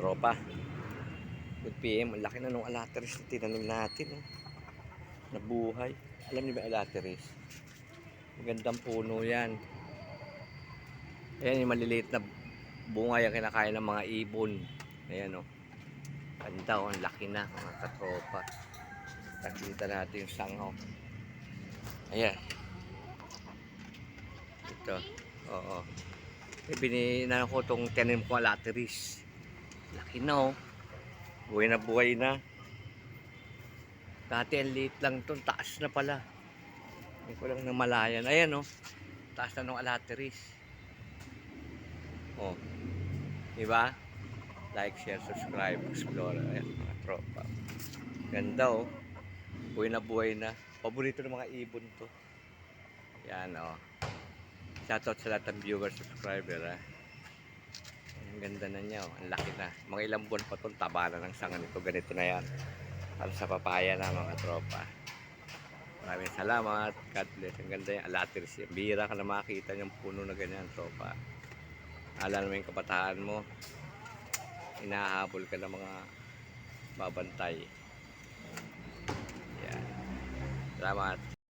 tropa. Good PM, ang laki na nung alateris na tinanim natin. Oh. Nabuhay. Alam niyo ba alateris? Magandang puno yan. Ayan yung maliliit na bunga yung kinakain ng mga ibon. Ayan o. Oh. Ganda o, ang laki na mga katropa. Nakita natin yung sangaw. Ayan. Ito. Oo. Bininahan ko itong tanim ko alateris. Laki na o. Oh. Buhay na. Dati ang liit lang ito. Taas na pala. Hindi ko lang namalayan. Ayan o. Oh. Taas na nung alateris. O. Oh. Diba? Like, share, subscribe, explore. Ayan mga tropa. Ganda o. Oh. Buhay na. Paborito ng mga ibon to. Yan o. Oh. Shoutout sa lahat ng viewers, subscriber ha. Ang ganda na niya o. Oh. Ang laki na. Mga ilang buwan pa itong taba na ng sanga nito. Ganito na yan. Para sa papaya na mga tropa. Maraming salamat. God bless. Ang ganda yung alateris. Bihira ka na makita yung puno na ganyan tropa. Alam mo yung kabataan mo. Inahabol ka ng mga babantay. Yan. Salamat.